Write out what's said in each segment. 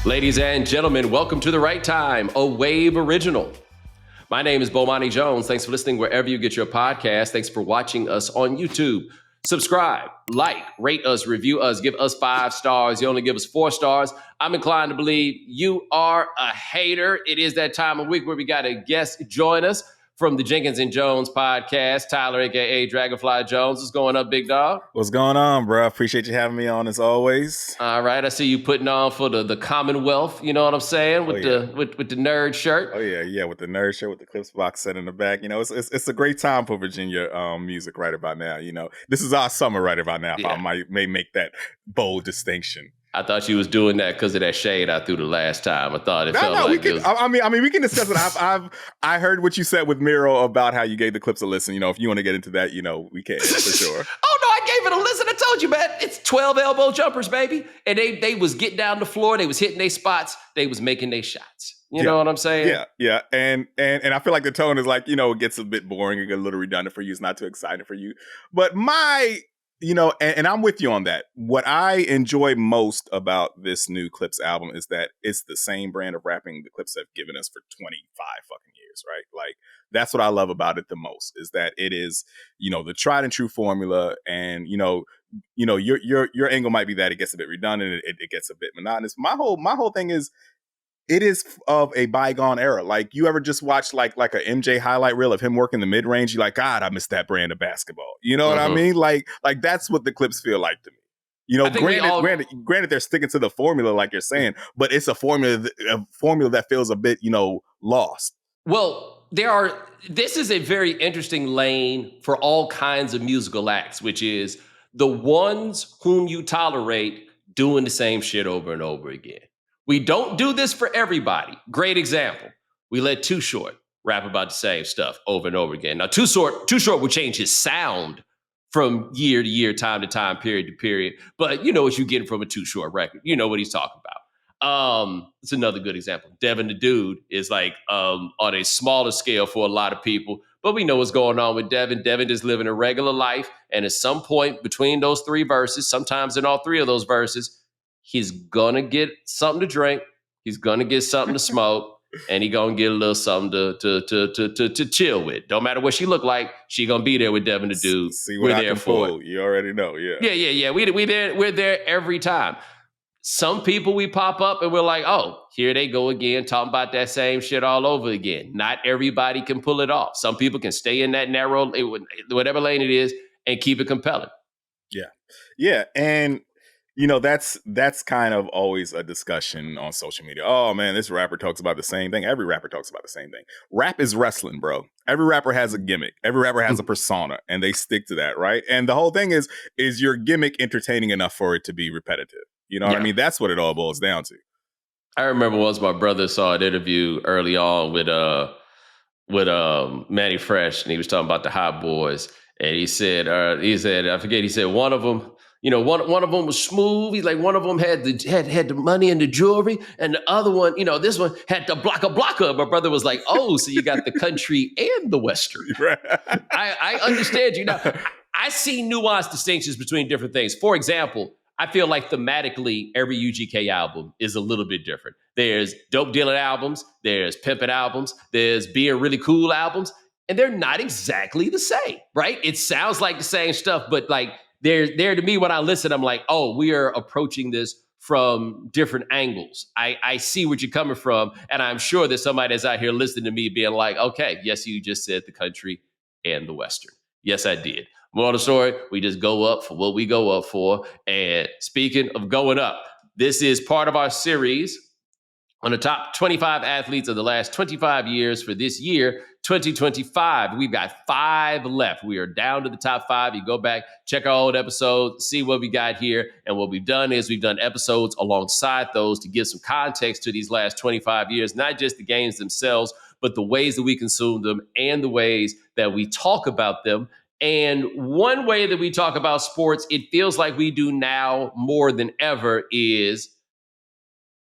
Ladies and gentlemen, welcome to The Right Time, a Wave original. My name is Bomani Jones. Thanks for listening wherever you get your podcast. Thanks for watching us on YouTube. Subscribe, like, rate us, review us, give us 5 stars. You only give us 4 stars. I'm inclined to believe you are a hater. It is that time of week where we got a guest join us from the Jenkins and Jones podcast. Tyler, a.k.a. Dragonfly Jones. What's going up, big dog? What's going on, bro? Appreciate you having me on as always. All right, I see you putting on for the Commonwealth. You know what I'm saying with the nerd shirt. Oh yeah, with the nerd shirt with the Clips box set in the back. You know, it's a great time for Virginia music right about now. You know, this is our summer right about now. If I may make that bold distinction. I thought you was doing that because of that shade I threw the last time. I thought it felt like we can. I mean, we can discuss it. I heard what you said with Miro about how you gave the Clips a listen. You know, if you want to get into that, you know, we can for sure. Oh no, I gave it a listen. I told you, man. It's 12 elbow jumpers, baby, and they was getting down the floor. They was hitting their spots. They was making their shots. You know what I'm saying? Yeah. And I feel like the tone is like, you know, it gets a bit boring. It gets a little redundant for you. It's not too exciting for you. But you know, and I'm with you on that. What I enjoy most about this new Clips album is that it's the same brand of rapping the Clips have given us for 25 fucking years, right? Like, that's what I love about it the most, is that it is, you know, the tried and true formula. And, you know, your angle might be that it gets a bit redundant, it gets a bit monotonous. My whole thing is, it is of a bygone era. Like, you ever just watch like a MJ highlight reel of him working the mid range? You're like, God, I miss that brand of basketball. You know what I mean? Like that's what the Clips feel like to me. You know, granted, they're sticking to the formula, like you're saying, but it's a formula that feels a bit, you know, lost. Well, this is a very interesting lane for all kinds of musical acts, which is the ones whom you tolerate doing the same shit over and over again. We don't do this for everybody. Great example. We let Too Short rap about the same stuff over and over again. Now, Too Short would change his sound from year to year, time to time, period to period. But you know what you're getting from a Too Short record. You know what he's talking about. It's another good example. Devin the Dude is like on a smaller scale for a lot of people. But we know what's going on with Devin. Devin is living a regular life. And at some point between those 3 verses, sometimes in all 3 of those verses, he's going to get something to drink. He's going to get something to smoke. And he's going to get a little something to chill with. Don't matter what she look like. She going to be there with Devin the Dude. See what I can pull. You already know. Yeah. Yeah. We're there every time. Some people we pop up and we're like, oh, here they go again, talking about that same shit all over again. Not everybody can pull it off. Some people can stay in that narrow, whatever lane it is, and keep it compelling. Yeah. And you know, that's kind of always a discussion on social media. Oh man, this rapper talks about the same thing. Every rapper talks about the same thing. Rap is wrestling, bro. Every rapper has a gimmick. Every rapper has a persona, and they stick to that, right? And the whole thing is your gimmick entertaining enough for it to be repetitive? You know what I mean? That's what it all boils down to. I remember once my brother saw an interview early on with Manny Fresh, and he was talking about the Hot Boys, and he said one of them. You know, one of them was smooth. He's like, one of them had the money and the jewelry, and the other one, you know, this one had the blocker. My brother was like, oh, so you got the country and the Western. I understand you now. I see nuanced distinctions between different things. For example, I feel like thematically, every UGK album is a little bit different. There's dope dealing albums, there's pimping albums, there's being really cool albums, and they're not exactly the same, right? It sounds like the same stuff, but like, There to me, when I listen, I'm like, oh, we are approaching this from different angles. I see what you're coming from. And I'm sure there's somebody that's out here listening to me being like, okay, yes, you just said the country and the Western. Yes, I did. Moral of the story, we just go up for what we go up for. And speaking of going up, this is part of our series on the top 25 athletes of the last 25 years for this year, 2025. We've got 5 left. We are down to the top 5. You go back, check our old episodes, see what we got here. And what we've done is we've done episodes alongside those to give some context to these last 25 years, not just the games themselves, but the ways that we consume them and the ways that we talk about them. And one way that we talk about sports, it feels like we do now more than ever, is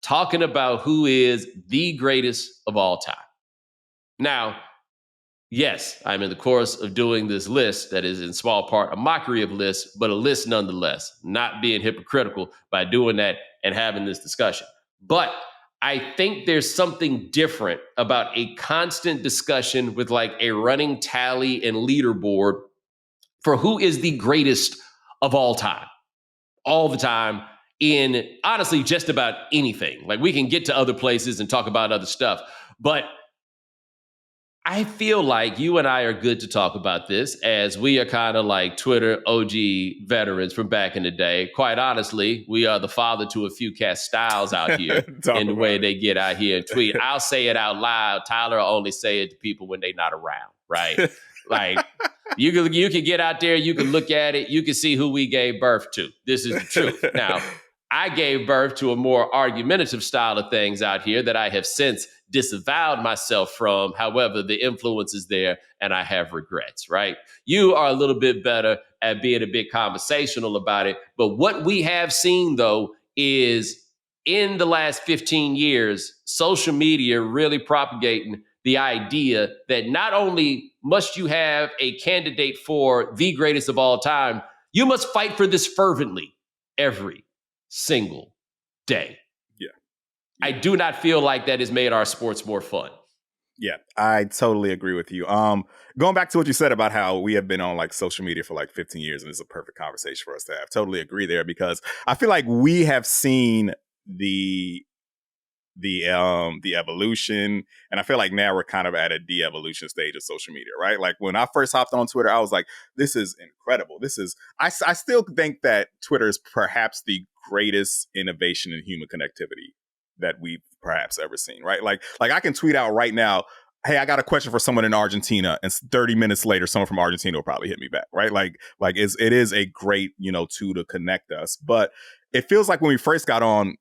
talking about who is the greatest of all time. Now, yes, I'm in the course of doing this list that is in small part a mockery of lists, but a list nonetheless, not being hypocritical by doing that and having this discussion. But I think there's something different about a constant discussion with like a running tally and leaderboard for who is the greatest of all the time, in honestly just about anything. Like we can get to other places and talk about other stuff, but I feel like you and I are good to talk about this as we are kind of like Twitter OG veterans from back in the day. Quite honestly, we are the father to a few cast styles out here Talk in the way about they get out here and tweet. I'll say it out loud. Tyler will only say it to people when they're not around, right? it. Like you can get out there, you can look at it, you can see who we gave birth to. This is the truth. Now, I gave birth to a more argumentative style of things out here that I have since disavowed myself from. However, the influence is there and I have regrets, right? You are a little bit better at being a bit conversational about it. But what we have seen, though, is in the last 15 years, social media really propagating the idea that not only must you have a candidate for the greatest of all time, you must fight for this fervently every single day. Yeah. I do not feel like that has made our sports more fun. Yeah, I totally agree with you. Going back to what you said about how we have been on like social media for like 15 years, and it's a perfect conversation for us to have. Totally agree there, because I feel like we have seen the evolution, and I feel like now we're kind of at a de-evolution stage of social media, right? Like when I first hopped on Twitter, I was like, this is incredible. I still think that Twitter is perhaps the greatest innovation in human connectivity that we've perhaps ever seen, right? Like I can tweet out right now, hey, I got a question for someone in Argentina, and 30 minutes later, someone from Argentina will probably hit me back, right? It is a great, tool to connect us. But it feels like when we first got on,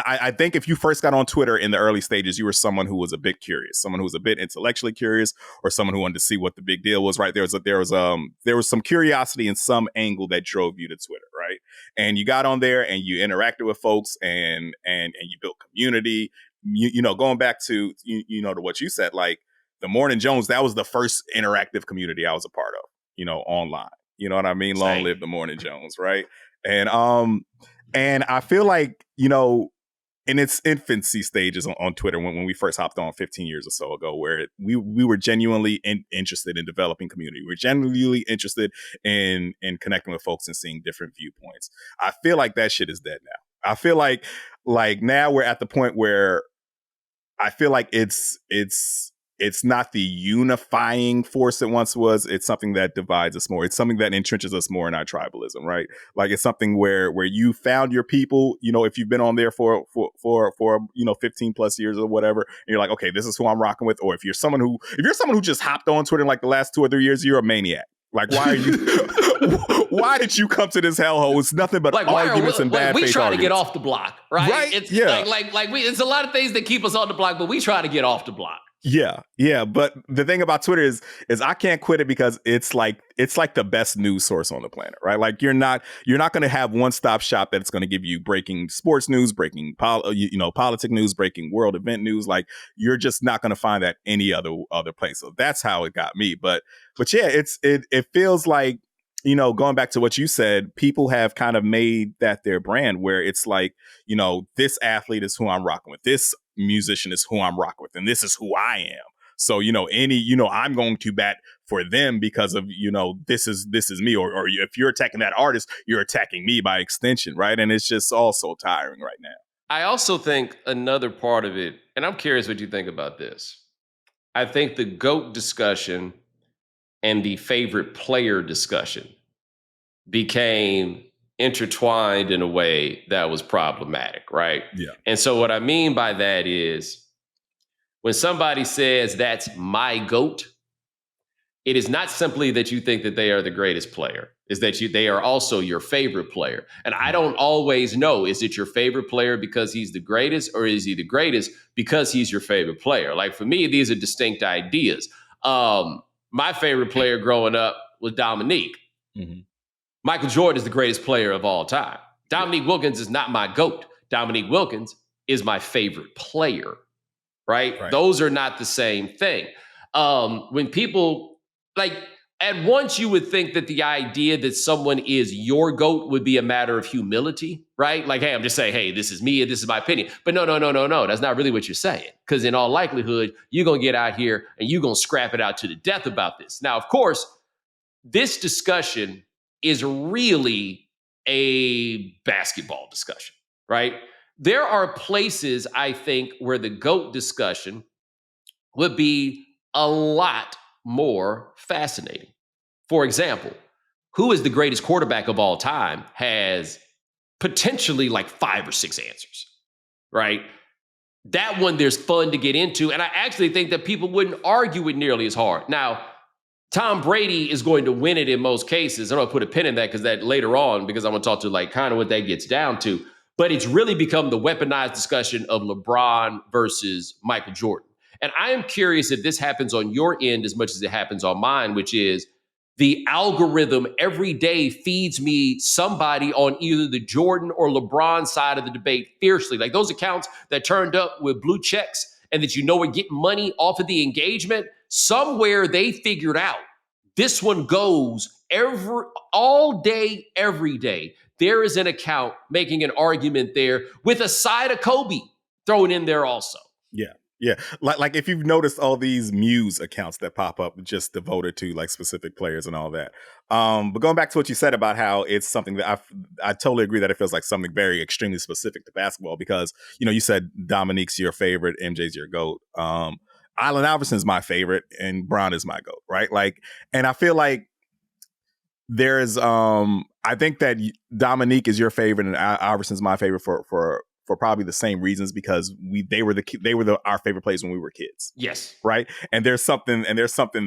I think if you first got on Twitter in the early stages, you were someone who was a bit curious, someone who was a bit intellectually curious, or someone who wanted to see what the big deal was, right? There was some curiosity in some angle that drove you to Twitter, right? And you got on there and you interacted with folks, and you built community. Going back to to what you said, like the Morning Jones, that was the first interactive community I was a part of, online. You know what I mean? Long live the Morning Jones, right? And I feel like, in its infancy stages on Twitter, when we first hopped on 15 years or so ago, where we were genuinely interested in developing community. We're genuinely interested in connecting with folks and seeing different viewpoints. I feel like that shit is dead now. I feel like now we're at the point where I feel like it's not the unifying force it once was. It's something that divides us more. It's something that entrenches us more in our tribalism, right? Like it's something where you found your people, if you've been on there for 15 plus years or whatever, and you're like, okay, this is who I'm rocking with. Or if you're someone who just hopped on Twitter in like the last 2 or 3 years, you're a maniac. Like, why are you? Why did you come to this hellhole? It's nothing but like, arguments and bad faith We try arguments. to get off the block, right? Right? It's yeah. It's a lot of things that keep us on the block, but we try to get off the block. Yeah. But the thing about Twitter is I can't quit it, because it's like the best news source on the planet, right? Like you're not going to have one stop shop that's going to give you breaking sports news, breaking politic news, breaking world event news. Like you're just not going to find that any other place. So that's how it got me. But yeah, it feels like, going back to what you said, people have kind of made that their brand, where it's like, this athlete is who I'm rocking with. This musician is who I'm rocking with, and this is who I am. So, I'm going to bat for them because of, this is me. Or if you're attacking that artist, you're attacking me by extension, right? And it's just all so tiring right now. I also think another part of it, and I'm curious what you think about this. I think the GOAT discussion and the favorite player discussion became intertwined in a way that was problematic, right? Yeah. And so what I mean by that is when somebody says that's my GOAT, it is not simply that you think that they are the greatest player, is that they are also your favorite player. And I don't always know, is it your favorite player because he's the greatest, or is he the greatest because he's your favorite player? Like for me, these are distinct ideas. My favorite player growing up was Dominique. Mm-hmm. Michael Jordan is the greatest player of all time. Dominique Wilkins is not my GOAT. Dominique Wilkins is my favorite player, right? Those are not the same thing. When people, like, at once you would think that the idea that someone is your GOAT would be a matter of humility, right? Like, hey, I'm just saying, hey, this is me and this is my opinion. But no. That's not really what you're saying. Because in all likelihood, you're going to get out here and you're going to scrap it out to the death about this. Now, of course, this discussion is really a basketball discussion, right? There are places, I think, where the GOAT discussion would be a lot more fascinating. For example, who is the greatest quarterback of all time has potentially like 5 or 6 answers, right? That one there's fun to get into. And I actually think that people wouldn't argue it nearly as hard. Now, Tom Brady is going to win it in most cases. I'm going to put a pin in that because that later on, because I'm going to talk to like kind of what that gets down to. But it's really become the weaponized discussion of LeBron versus Michael Jordan. And I am curious if this happens on your end as much as it happens on mine, which is the algorithm every day feeds me somebody on either the Jordan or LeBron side of the debate fiercely. Like those accounts that turned up with blue checks and that you know are getting money off of the engagement, somewhere they figured out this one goes all day, every day. There is an account making an argument there with a side of Kobe thrown in there also. Yeah. Yeah, like if you've noticed all these Muse accounts that pop up just devoted to like specific players and all that. But going back to what you said about how it's something that I totally agree that it feels like something very extremely specific to basketball because, you know, you said Dominique's your favorite, MJ's your GOAT. Allen Iverson's my favorite and Bron is my GOAT, right? Like, and I feel like there's I think that Dominique is your favorite and Iverson's my favorite for probably the same reasons because they were our favorite players when we were kids. Yes. Right. And there's something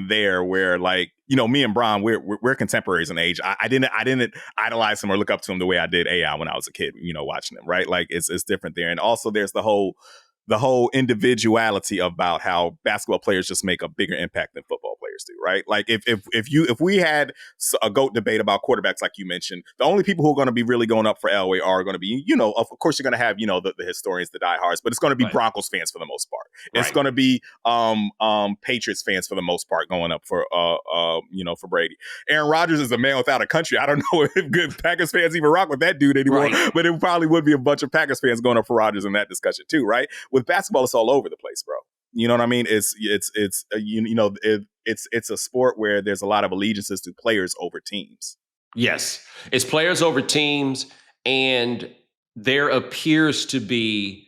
there where like, you know, me and Bron, we're contemporaries in age. I didn't idolize him or look up to him the way I did AI when I was a kid, you know, watching him. Right. Like it's different there. And also there's the whole individuality about how basketball players just make a bigger impact than football players do, right? Like if we had a GOAT debate about quarterbacks, like you mentioned, the only people who are going to be really going up for Elway are going to be, you know, of course you're going to have, you know, the historians, the diehards, but it's going to be right. Broncos fans for the most part. It's right. going to be Patriots fans for the most part going up for you know, for Brady. Aaron Rodgers is a man without a country. I don't know if good Packers fans even rock with that dude anymore, right. But it probably would be a bunch of Packers fans going up for Rodgers in that discussion too, right? With basketball, it's all over the place, bro. You know what I mean? It's a sport where there's a lot of allegiances to players over teams. Yes, it's players over teams, and there appears to be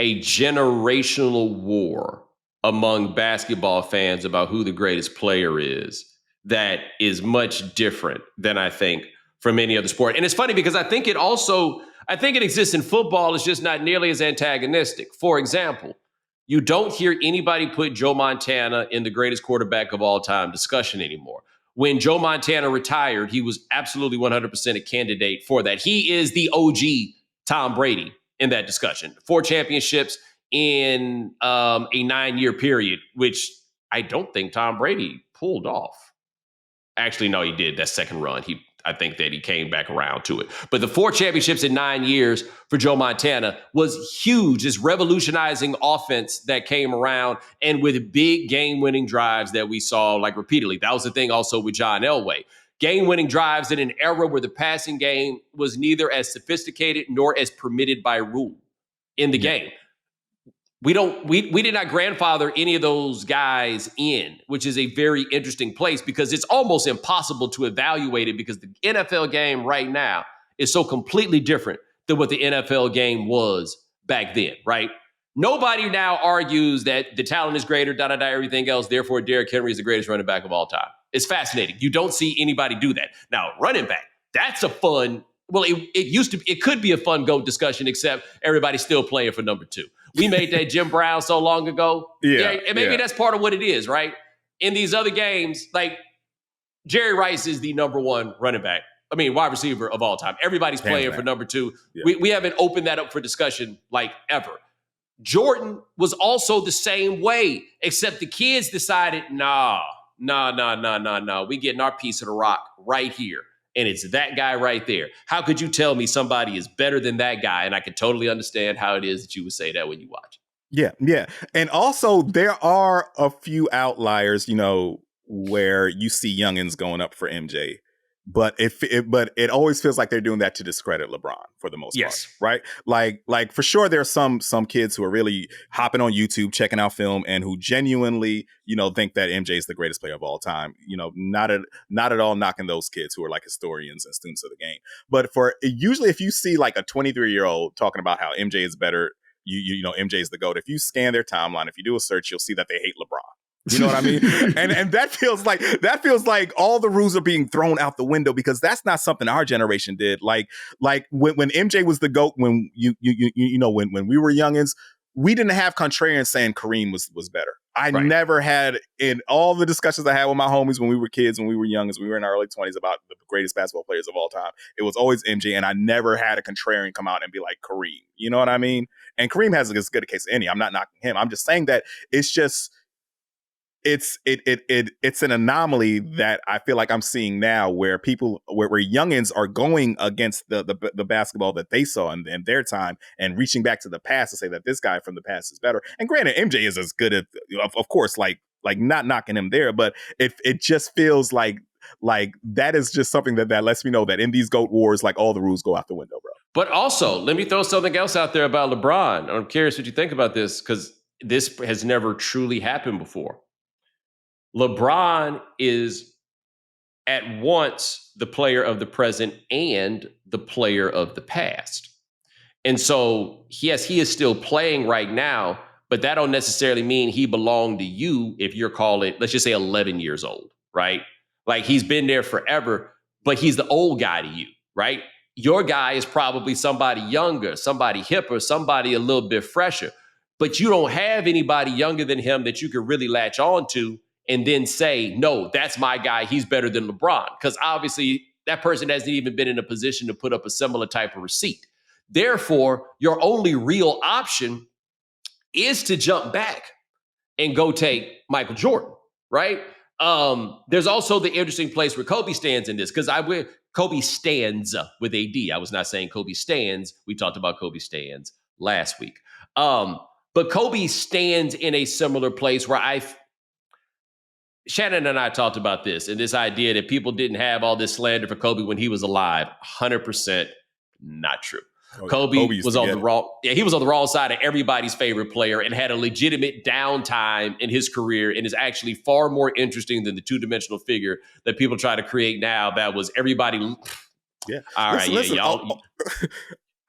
a generational war among basketball fans about who the greatest player is that is much different than I think from any other sport. And it's funny because I think it exists in football. It's just not nearly as antagonistic. For example, you don't hear anybody put Joe Montana in the greatest quarterback of all time discussion anymore. When Joe Montana retired, he was absolutely 100% a candidate for that. He is the OG Tom Brady in that discussion. 4 championships in a 9-year period, which I don't think Tom Brady pulled off. Actually, no, he did. That second run, I think that he came back around to it. But the 4 championships in 9 years for Joe Montana was huge. This revolutionizing offense that came around and with big game-winning drives that we saw like repeatedly. That was the thing also with John Elway. Game-winning drives in an era where the passing game was neither as sophisticated nor as permitted by rule in the game. We did not grandfather any of those guys in, which is a very interesting place because it's almost impossible to evaluate it because the NFL game right now is so completely different than what the NFL game was back then, right? Nobody now argues that the talent is greater, everything else. Therefore, Derrick Henry is the greatest running back of all time. It's fascinating. You don't see anybody do that. Now, running back, that's a fun. Well, it could be a fun GOAT discussion, except everybody's still playing for number 2. We made that Jim Brown so long ago. And maybe that's part of what it is, right? In these other games, like Jerry Rice is the number 1 running back. I mean, wide receiver of all time. Everybody's playing for number 2. Yeah. We haven't opened that up for discussion like ever. Jordan was also the same way, except the kids decided, no. We getting our piece of the rock right here. And it's that guy right there. How could you tell me somebody is better than that guy? And I can totally understand how it is that you would say that when you watch. Yeah. And also there are a few outliers, you know, where you see youngins going up for MJ, but but it always feels like they're doing that to discredit LeBron for the most part, Yes. right? Like for sure, there's some kids who are really hopping on YouTube, checking out film, and who genuinely, think that MJ is the greatest player of all time. Not at all knocking those kids who are like historians and students of the game. But for usually, if you see like a 23-year-old talking about how MJ is better, you know MJ is the GOAT. If you scan their timeline, if you do a search, you'll see that they hate LeBron. You know what I mean? and that feels like all the rules are being thrown out the window, because that's not something our generation did. Like when MJ was the GOAT, when when we were youngins, we didn't have contrarians saying Kareem was better. I never had, in all the discussions I had with my homies when we were kids, when we were young, as we were in our early 20s, about the greatest basketball players of all time, it was always MJ, and I never had a contrarian come out and be like Kareem. You know what I mean? And Kareem has as good a case as any. I'm not knocking him. I'm just saying that it's just it's an anomaly that I feel like I'm seeing now, where where youngins are going against the basketball that they saw in their time, and reaching back to the past to say that this guy from the past is better. And granted, MJ is as good as, of course, like not knocking him there, but it just feels like that is just something that lets me know that in these GOAT wars, like, all the rules go out the window, bro. But also, let me throw something else out there about LeBron. I'm curious what you think about this, because this has never truly happened before. LeBron is at once the player of the present and the player of the past. And so, yes, he is still playing right now, but that don't necessarily mean he belonged to you if you're calling, let's just say, 11 years old, right? Like, he's been there forever, but he's the old guy to you, right? Your guy is probably somebody younger, somebody hipper, somebody a little bit fresher, but you don't have anybody younger than him that you could really latch on to and then say, no, that's my guy, he's better than LeBron. Because obviously that person hasn't even been in a position to put up a similar type of receipt. Therefore, your only real option is to jump back and go take Michael Jordan, right? There's also the interesting place where Kobe stands in this, because Kobe stands with AD. I was not saying Kobe stands. We talked about Kobe stands last week. But Kobe stands in a similar place where Shannon and I talked about this, and this idea that people didn't have all this slander for Kobe when he was alive. 100% not true. Kobe was on the wrong. Yeah, he was on the wrong side of everybody's favorite player and had a legitimate downtime in his career, and is actually far more interesting than the two-dimensional figure that people try to create now. That was everybody. Yeah. All right. Listen, yeah, y'all.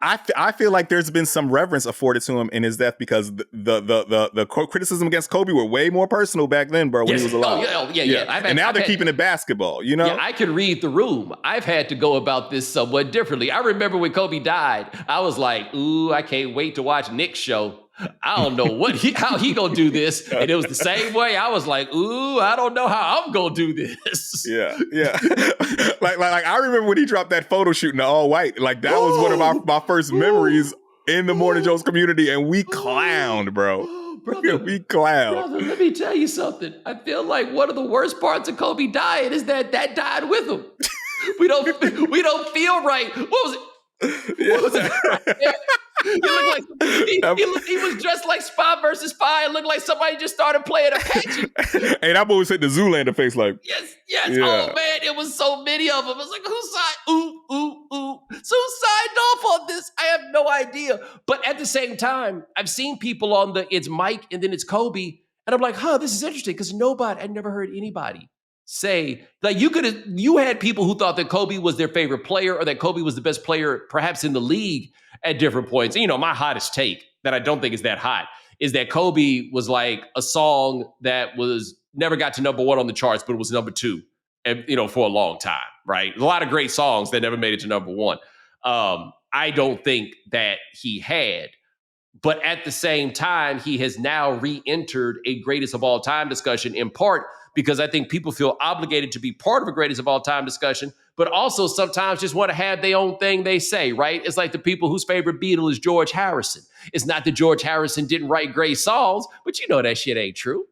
I feel like there's been some reverence afforded to him in his death, because the criticism against Kobe were way more personal back then, bro, when he was alive. Yeah. And now they're keeping it basketball, you know? Yeah, I could read the room. I've had to go about this somewhat differently. I remember when Kobe died, I was like, ooh, I can't wait to watch Nick's show. I don't know how he gonna do this. And it was the same way. I was like, ooh, I don't know how I'm gonna do this. Yeah. like I remember when he dropped that photo shoot in the all white. Like, that was one of my first memories in the Morning Jones community, and we clowned, bro. Brother, we clowned. Brother, let me tell you something. I feel like one of the worst parts of Kobe dying is that died with him. We don't feel right. What was it? What was it? Right? He looked like he was dressed like Spy versus Spy. It looked like somebody just started playing Apache. Hey, that boy was hitting the Zoolander face like. Yes. Yeah. Oh man, it was so many of them. It was like, who signed off on this? I have no idea. But at the same time, I've seen people on it's Mike and then it's Kobe, and I'm like, this is interesting, because I never heard anybody say, like, you had people who thought that Kobe was their favorite player, or that Kobe was the best player perhaps in the league at different points. And, my hottest take, that I don't think is that hot, is that Kobe was like a song that was never got to number one on the charts, but it was number two, and, for a long time, right? A lot of great songs that never made it to number one. I don't think that he had. But at the same time, he has now re-entered a greatest of all time discussion, in part because I think people feel obligated to be part of a greatest of all time discussion, but also sometimes just want to have their own thing they say, right? It's like the people whose favorite Beatle is George Harrison. It's not that George Harrison didn't write great songs, but that shit ain't true.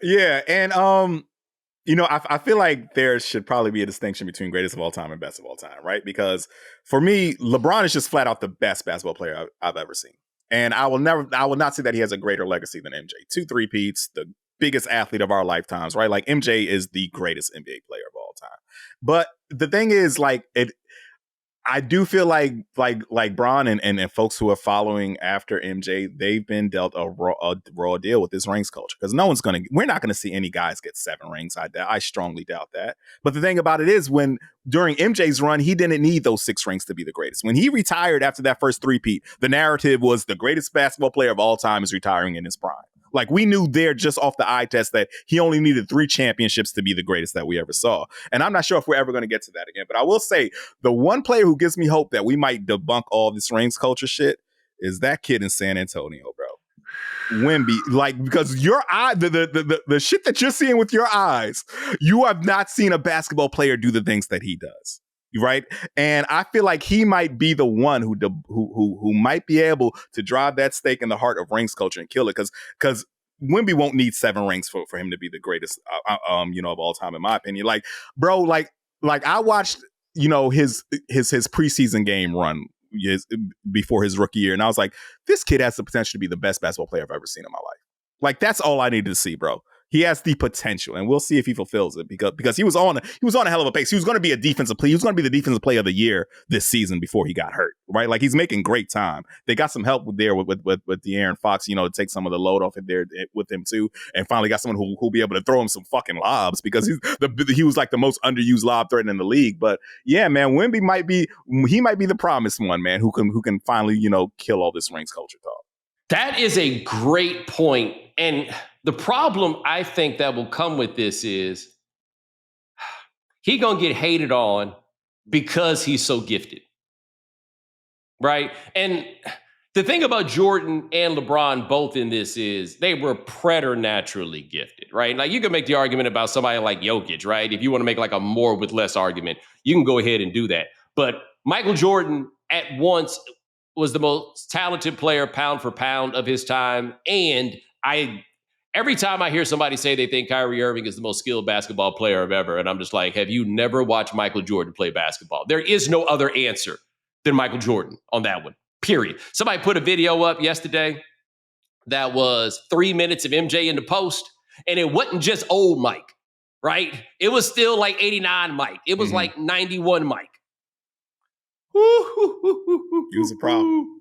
Yeah. And, I feel like there should probably be a distinction between greatest of all time and best of all time, right? Because for me, LeBron is just flat out the best basketball player I've ever seen. And I will not say that he has a greater legacy than MJ. 2 3-peats, the biggest athlete of our lifetimes, right? Like MJ is the greatest NBA player of all time. But the thing is, like, I do feel like Bron and folks who are following after MJ, they've been dealt a raw deal with this rings culture, because we're not gonna see any guys get 7 rings. I strongly doubt that. But the thing about it is, when during MJ's run, he didn't need those 6 rings to be the greatest. When he retired after that first three-peat, the narrative was the greatest basketball player of all time is retiring in his prime. Like, we knew there just off the eye test that he only needed 3 championships to be the greatest that we ever saw. And I'm not sure if we're ever going to get to that again. But I will say, the one player who gives me hope that we might debunk all this rings culture shit is that kid in San Antonio, bro. Wemby, like, because your eye, the shit that you're seeing with your eyes, you have not seen a basketball player do the things that he does. Right. And I feel like he might be the one who might be able to drive that stake in the heart of rings culture and kill it. Because Wemby won't need 7 rings for him to be the greatest, of all time, in my opinion. Like, bro, like I watched, his preseason game run before his rookie year. And I was like, this kid has the potential to be the best basketball player I've ever seen in my life. Like, that's all I needed to see, bro. He has the potential, and we'll see if he fulfills it, because he was on a hell of a pace. He was going to be a defensive player. He was going to be the defensive player of the year this season before he got hurt, right? Like, he's making great time. They got some help with De'Aaron Fox, to take some of the load off it there with him too, and finally got someone who'll be able to throw him some fucking lobs, because he was like the most underused lob threat in the league. But yeah, man, Wemby might be the promised one, man, who can finally kill all this rings culture talk. That is a great point. And the problem I think that will come with this is he gonna get hated on because he's so gifted, right? And the thing about Jordan and LeBron both in this is they were preternaturally gifted, right? Like, you can make the argument about somebody like Jokic, right? If you want to make like a more with less argument, you can go ahead and do that. But Michael Jordan at once was the most talented player pound for pound of his time. And every time I hear somebody say they think Kyrie Irving is the most skilled basketball player of ever, and I'm just like, have you never watched Michael Jordan play basketball? There is no other answer than Michael Jordan on that one, period. Somebody put a video up yesterday that was 3 minutes of MJ in the post, and it wasn't just old Mike, right? It was still like 89 Mike. It was like 91 Mike. He was a problem.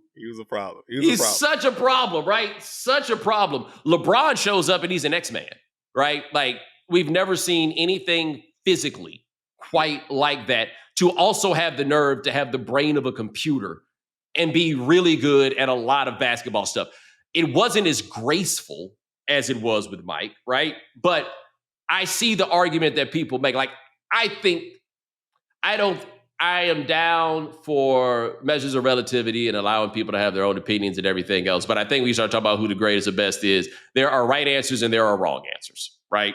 He's such a problem, right? Such a problem. LeBron shows up and he's an X-Man, right? Like, we've never seen anything physically quite like that, to also have the nerve to have the brain of a computer and be really good at a lot of basketball stuff. It wasn't as graceful as it was with Mike, right? But I see the argument that people make. Like, I am down for measures of relativity and allowing people to have their own opinions and everything else. But I think we start talking about who the greatest or best is. There are right answers and there are wrong answers, right?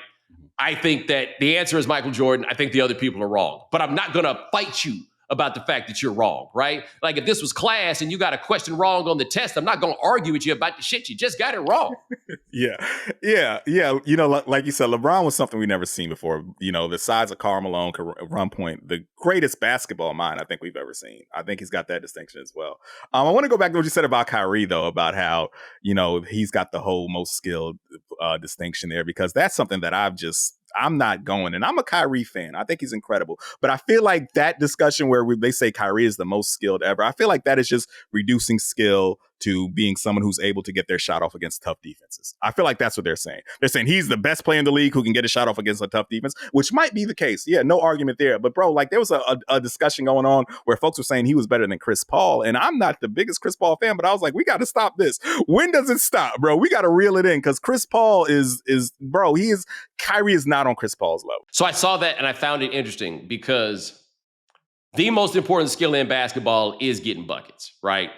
I think that the answer is Michael Jordan. I think the other people are wrong. But I'm not going to fight you about the fact that you're wrong, right? Like, if this was class and you got a question wrong on the test, I'm not going to argue with you about the shit you just got it wrong. Yeah. Like you said, LeBron was something we never seen before. The size of Karl Malone could run point, the greatest basketball mind I think we've ever seen. I think he's got that distinction as well. I want to go back to what you said about Kyrie, though, about how, he's got the whole most skilled distinction there, because that's something that I'm not going. And I'm a Kyrie fan. I think he's incredible. But I feel like that discussion where they say Kyrie is the most skilled ever, I feel like that is just reducing skill to being someone who's able to get their shot off against tough defenses. I feel like that's what they're saying. They're saying he's the best player in the league who can get a shot off against a tough defense, which might be the case. Yeah, no argument there. But bro, like, there was a discussion going on where folks were saying he was better than Chris Paul. And I'm not the biggest Chris Paul fan, but I was like, we got to stop this. When does it stop, bro? We got to reel it in, because Chris Paul Kyrie is not on Chris Paul's level. So I saw that and I found it interesting, because the most important skill in basketball is getting buckets, right?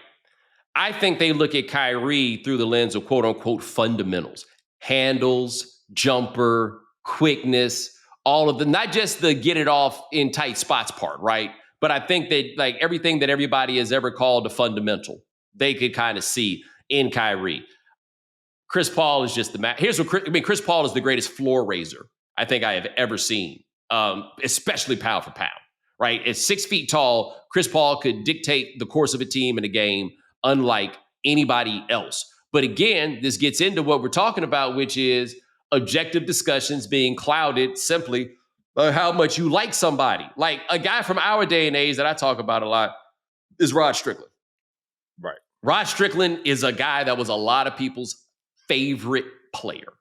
I think they look at Kyrie through the lens of quote unquote fundamentals, handles, jumper, quickness, all of them, not just the get it off in tight spots part, right? But I think that, like, everything that everybody has ever called a fundamental, they could kind of see in Kyrie. Chris Paul is just Chris Paul is the greatest floor raiser I think I have ever seen, especially pound for pound, right? At 6 feet tall, Chris Paul could dictate the course of a team in a game unlike anybody else. But again, this gets into what we're talking about, which is objective discussions being clouded simply by how much you like somebody. Like a guy from our day and age that I talk about a lot is Rod Strickland. Right. Rod Strickland is a guy that was a lot of people's favorite player.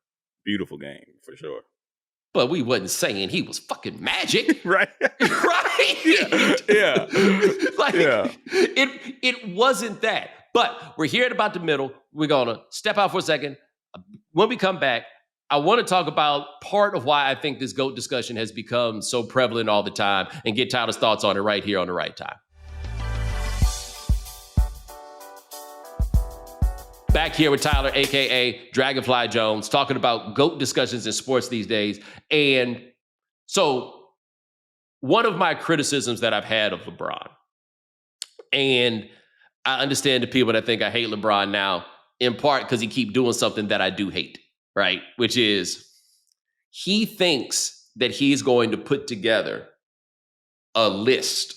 Beautiful game, for sure. But we wasn't saying he was fucking magic. Right. Right? Yeah. Like, it wasn't that. But we're here at about the middle. We're going to step out for a second. When we come back, I want to talk about part of why I think this GOAT discussion has become so prevalent all the time and get Tyler's thoughts on it right here on The Right Time. Back here with Tyler, a.k.a. Dragonfly Jones, talking about GOAT discussions in sports these days. And so one of my criticisms that I've had of LeBron, and I understand the people that think I hate LeBron now, in part because he keep doing something that I do hate, right? Which is he thinks that he's going to put together a list.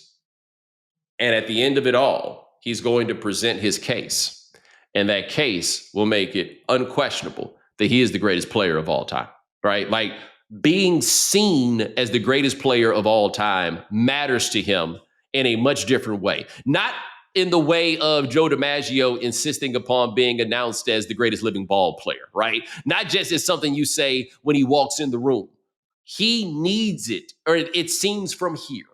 And at the end of it all, he's going to present his case. And that case will make it unquestionable that he is the greatest player of all time, right? Like being seen as the greatest player of all time matters to him in a much different way. Not in the way of Joe DiMaggio insisting upon being announced as the greatest living ball player, right? Not just as something you say when he walks in the room. He needs it, or it seems from here.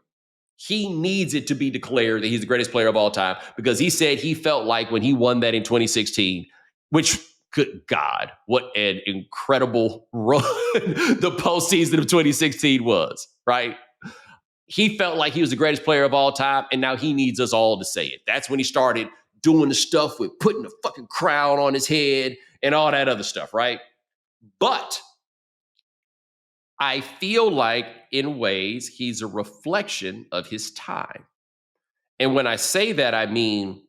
He needs it to be declared that he's the greatest player of all time because he said he felt like when he won that in 2016, which, good God, what an incredible run the postseason of 2016 was, right? He felt like he was the greatest player of all time, and now he needs us all to say it. That's when he started doing the stuff with putting the fucking crown on his head and all that other stuff, right? But I feel like, in ways, he's a reflection of his time. And when I say that, I mean,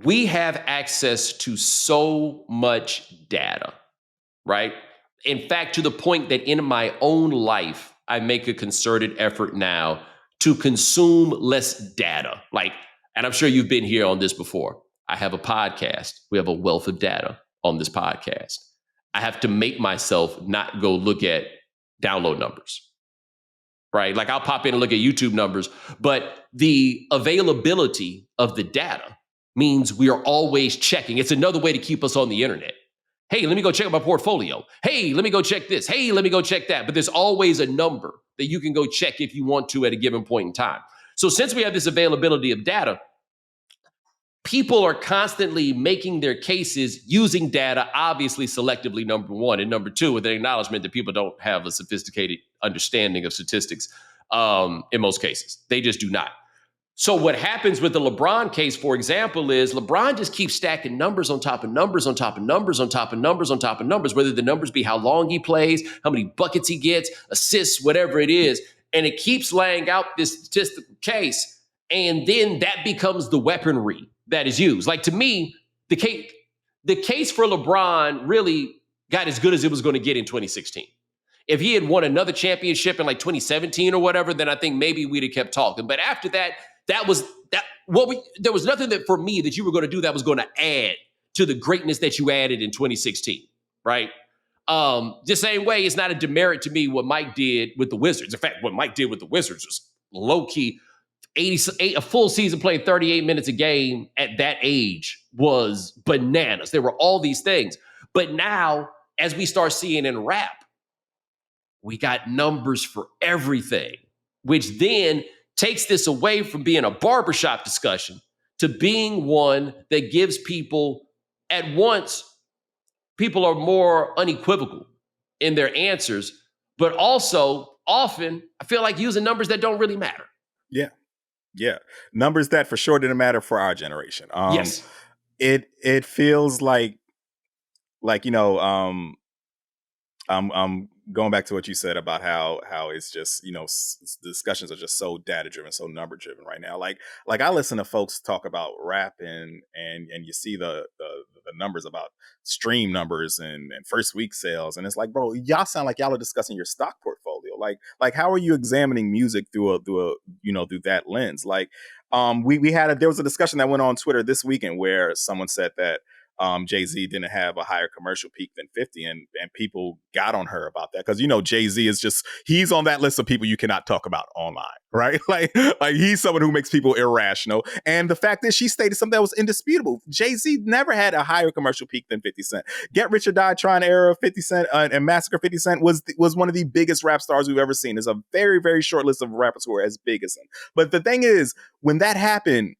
we have access to so much data, right? In fact, to the point that in my own life, I make a concerted effort now to consume less data. Like, and I'm sure you've been here on this before. I have a podcast. We have a wealth of data on this podcast. I have to make myself not go look at download numbers, right? Like I'll pop in and look at YouTube numbers, but the availability of the data means we are always checking. It's another way to keep us on the internet. Hey, let me go check my portfolio. Hey, let me go check this. Hey, let me go check that. But there's always a number that you can go check if you want to at a given point in time. So since we have this availability of data, people are constantly making their cases using data, obviously selectively, number one, and number two, with an acknowledgement that people don't have a sophisticated understanding of statistics in most cases. They just do not. So what happens with the LeBron case, for example, is LeBron just keeps stacking numbers on top of numbers on top of numbers on top of numbers on top of numbers, whether the numbers be how long he plays, how many buckets he gets, assists, whatever it is. And it keeps laying out this statistical case. And then that becomes the weaponry that is used. Like to me, the case for LeBron really got as good as it was going to get in 2016. If he had won another championship in like 2017 or whatever, then I think maybe we'd have kept talking. But after that, there was nothing that for me that you were going to do that was going to add to the greatness that you added in 2016, right? The same way, it's not a demerit to me what Mike did with the Wizards. In fact, what Mike did with the Wizards was low-key. A full season playing 38 minutes a game at that age was bananas. There were all these things. But now, as we start seeing in rap, we got numbers for everything, which then takes this away from being a barbershop discussion to being one that gives people, at once, people are more unequivocal in their answers, but also often I feel like using numbers that don't really matter. Yeah. Numbers that for sure didn't matter for our generation. Yes. It feels like I'm going back to what you said about how it's just, the discussions are just so data driven, so number driven right now. Like I listen to folks talk about rap and you see the numbers about stream numbers and first week sales. And it's like, bro, y'all sound like y'all are discussing your stock portfolio. Like how are you examining music through that lens? Like, there was a discussion that went on Twitter this weekend where someone said that, Jay-Z didn't have a higher commercial peak than 50, and people got on her about that because Jay-Z is just, he's on that list of people you cannot talk about online, right? like he's someone who makes people irrational. And the fact is, she stated something that was indisputable. Jay-Z never had a higher commercial peak than 50 Cent. Get Rich or Die Trying era of 50 Cent and Massacre 50 Cent was one of the biggest rap stars we've ever seen. There's a very, very short list of rappers who are as big as him. But the thing is, when that happened,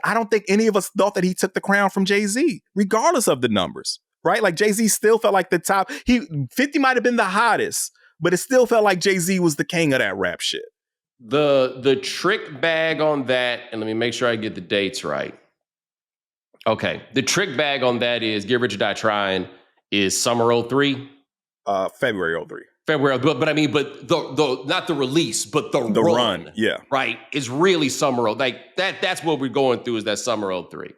I don't think any of us thought that he took the crown from Jay-Z, regardless of the numbers, right? Like Jay-Z still felt like the top. 50 might have been the hottest, but it still felt like Jay-Z was the king of that rap shit. The trick bag on that, and let me make sure I get the dates right. Okay, the trick bag on that is Get Rich or Die Trying is summer 03? February 03. February, but I mean, but the not the release, but the run, yeah, right, is really summer. Like that's what we're going through is that summer 03.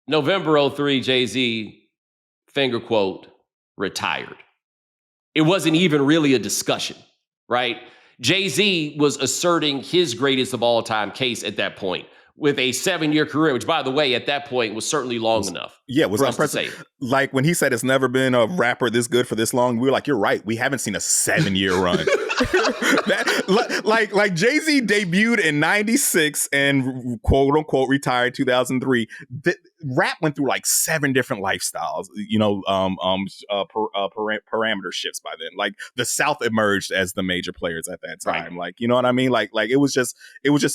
November 03, Jay-Z, finger quote, retired. It wasn't even really a discussion, right? Jay-Z was asserting his greatest of all time case at that point with a 7-year career, which, by the way, at that point was certainly long enough. Yeah, it was impressive. Like when he said it's never been a rapper this good for this long, we were like, you're right. We haven't seen a 7-year run. like Jay-Z debuted in 96 and quote unquote retired 2003. Rap went through like 7 different lifestyles, parameter shifts by then. Like the South emerged as the major players at that time. Right. Like, you know what I mean? Like it was just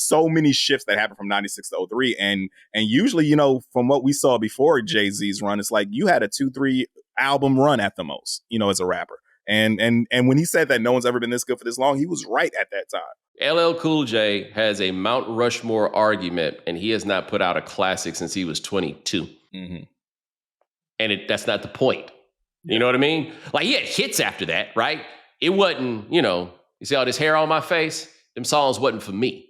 so many shifts that happened from 96 to 03. And usually, from what we saw before Jay-Z's run, it's like you had a 2-3 album run at the most, as a rapper. And when he said that no one's ever been this good for this long, he was right at that time. LL Cool J has a Mount Rushmore argument, and he has not put out a classic since he was 22. Mm-hmm. And that's not the point. You know what I mean? Like, he had hits after that, right? It wasn't, you see all this hair on my face? Them songs wasn't for me.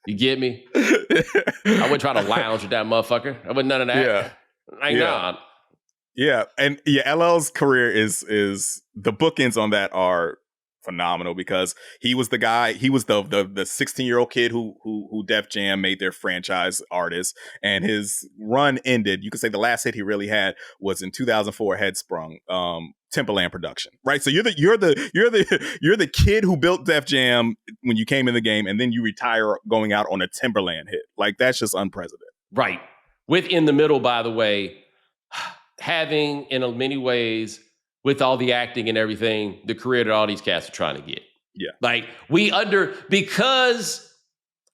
You get me? I wouldn't try to lounge with that motherfucker. I wouldn't none of that. Yeah. Yeah. And LL's career is the bookends on that are phenomenal because he was the guy, he was the 16-year-old kid who Def Jam made their franchise artist, and his run ended. You could say the last hit he really had was in 2004 Headsprung, Timbaland production, right? So you're the kid who built Def Jam when you came in the game, and then you retire going out on a Timbaland hit. Like, that's just unprecedented. Right. With In the Middle, by the way, having in many ways, with all the acting and everything, the career that all these cats are trying to get. Yeah. Like, because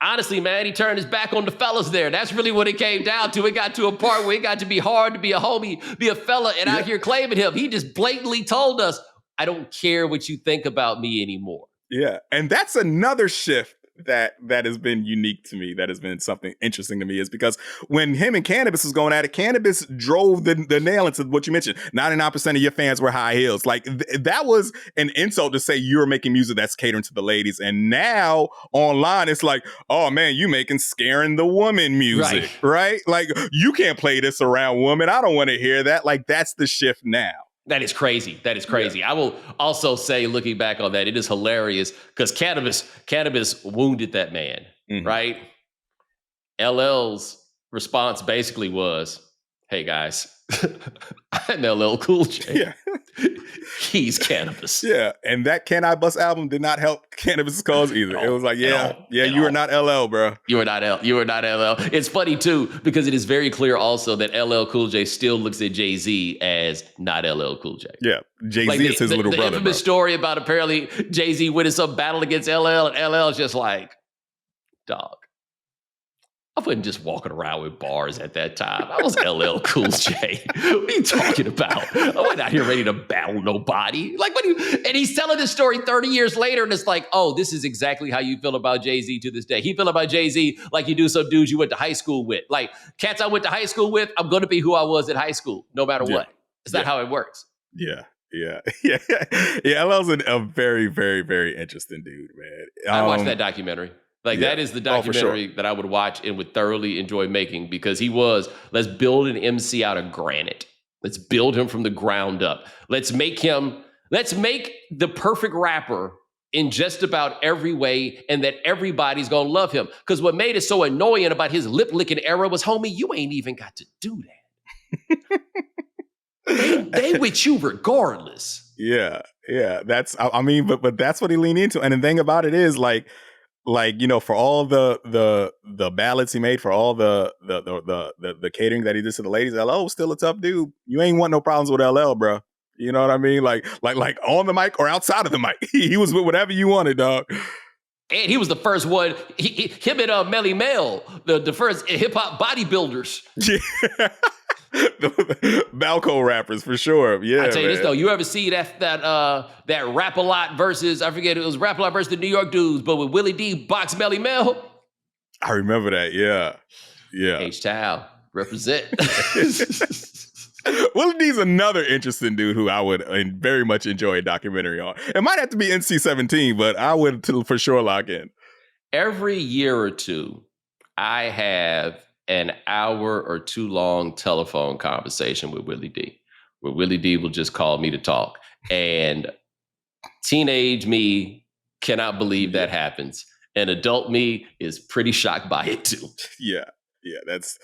honestly, man, he turned his back on the fellas there. That's really what it came down to. It got to a part where it got to be hard to be a homie, be a fella, and out here claiming him. He just blatantly told us, I don't care what you think about me anymore. Yeah. And that's another shift that has been unique to me, that has been something interesting to me, is because when him and Cannabis was going at it, Cannabis drove the nail into what you mentioned. 99% of your fans wear high heels. Like, that was an insult to say you're making music that's catering to the ladies. And now online, it's like, oh man, you making scaring the woman music, right? Like, you can't play this around women. I don't want to hear that. Like, that's the shift now. That is crazy. Yeah. I will also say, looking back on that, it is hilarious because Cannabis wounded that man, right? LL's response basically was, hey guys, I'm LL Cool J. Yeah. He's Cannabis. Yeah. And that Can I Bust album did not help Cannabis' cause either. It was like, you are not LL, bro. You are not LL. It's funny too, because it is very clear also that LL Cool J still looks at Jay-Z as not LL Cool J. Yeah. Jay-Z is his little brother. The infamous story about apparently Jay-Z winning some battle against LL, and LL's just like, dog, I wasn't just walking around with bars at that time. I was LL Cool J. What are you talking about? I wasn't out here ready to battle nobody. Like, and he's telling this story 30 years later, and it's like, oh, this is exactly how you feel about Jay-Z to this day. He feel about Jay-Z like you do some dudes you went to high school with. Like, cats I went to high school with, I'm going to be who I was in high school, no matter what. It's not how it works. Yeah. LL's a very, very, very interesting dude, man. I watched that documentary. That is the documentary that I would watch and would thoroughly enjoy making, because let's build an MC out of granite. Let's build him from the ground up. Let's make the perfect rapper in just about every way and that everybody's going to love him. Because what made it so annoying about his lip licking era was, homie, you ain't even got to do that. they with you regardless. Yeah. I mean, but that's what he leaned into. And the thing about it is like, for all the ballads he made, for all the catering that he did to the ladies, LL was still a tough dude. You ain't want no problems with LL, bro. You know what I mean? Like on the mic or outside of the mic. He was with whatever you wanted, dog. And he was the first one, him and Melly Mel, the first hip-hop bodybuilders. Yeah. The Balco rappers, for sure. Yeah, I tell you this, though. You ever see that Rap-A-Lot versus, I forget, it was Rap-A-Lot versus the New York Dudes, but with Willie D box Melly Mel? I remember that, yeah. H-Town, represent. Willie D's another interesting dude who I would very much enjoy a documentary on. It might have to be NC-17, but I would for sure lock in. Every year or two, I have an hour or two long telephone conversation with Willie D, where Willie D will just call me to talk. And teenage me cannot believe that happens. And adult me is pretty shocked by it too. Yeah, that's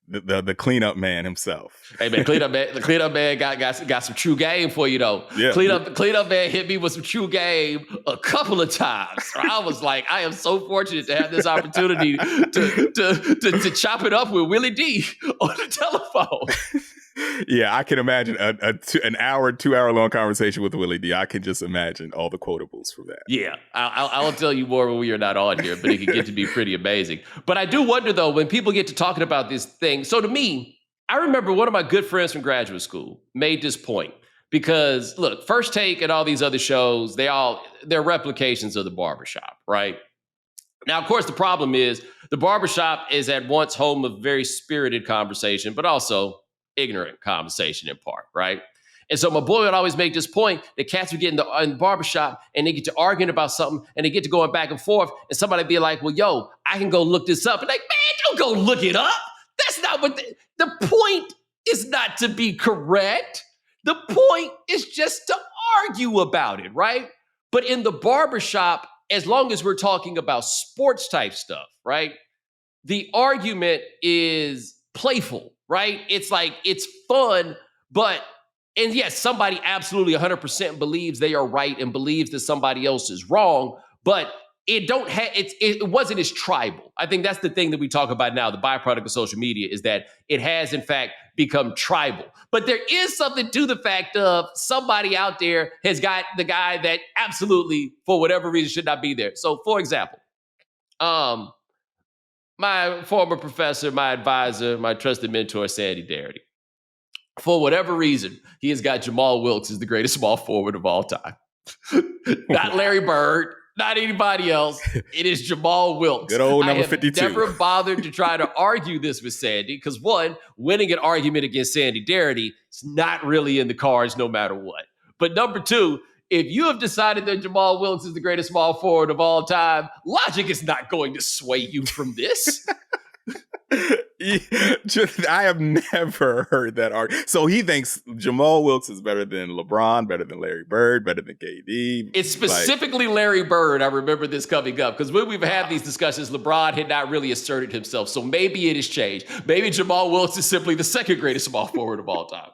the cleanup man himself. Hey man, the cleanup man got some true game for you though. Yeah. Cleanup man hit me with some true game a couple of times. I was like, I am so fortunate to have this opportunity to chop it up with Willie D on the telephone. Yeah, I can imagine an hour, 2 hour long conversation with Willie D. I can just imagine all the quotables from that. Yeah, I'll tell you more when we are not on here, but it can get to be pretty amazing. But I do wonder, though, when people get to talking about this thing. So to me, I remember one of my good friends from graduate school made this point. Because, look, First Take and all these other shows, they're replications of the barbershop, right? Now, of course, the problem is the barbershop is at once home of very spirited conversation, but also ignorant conversation in part, right? And so my boy would always make this point that cats would get in the barbershop and they get to arguing about something and they get to going back and forth and somebody be like, well, yo, I can go look this up. And like, man, don't go look it up. That's not what the point is, not to be correct. The point is just to argue about it, right? But in the barbershop, as long as we're talking about sports type stuff, right? The argument is playful, right? It's like, it's fun, and yes, somebody absolutely 100% believes they are right and believes that somebody else is wrong, but it wasn't as tribal. I think that's the thing that we talk about now. The byproduct of social media is that it has, in fact, become tribal. But there is something to the fact of somebody out there has got the guy that absolutely, for whatever reason, should not be there. So, for example, my former professor, my advisor, my trusted mentor, Sandy Darity. For whatever reason, he has got Jamal Wilkes as the greatest small forward of all time. Not Larry Bird, not anybody else. It is Jamal Wilkes. Good old number 52. I have never bothered to try to argue this with Sandy because, one, winning an argument against Sandy Darity is not really in the cards no matter what. But number two, if you have decided that Jamal Wilkes is the greatest small forward of all time, logic is not going to sway you from this. I have never heard that argument. So he thinks Jamal Wilkes is better than LeBron, better than Larry Bird, better than KD. It's specifically Larry Bird. I remember this coming up because when we've had these discussions, LeBron had not really asserted himself. So maybe it has changed. Maybe Jamal Wilkes is simply the second greatest small forward of all time.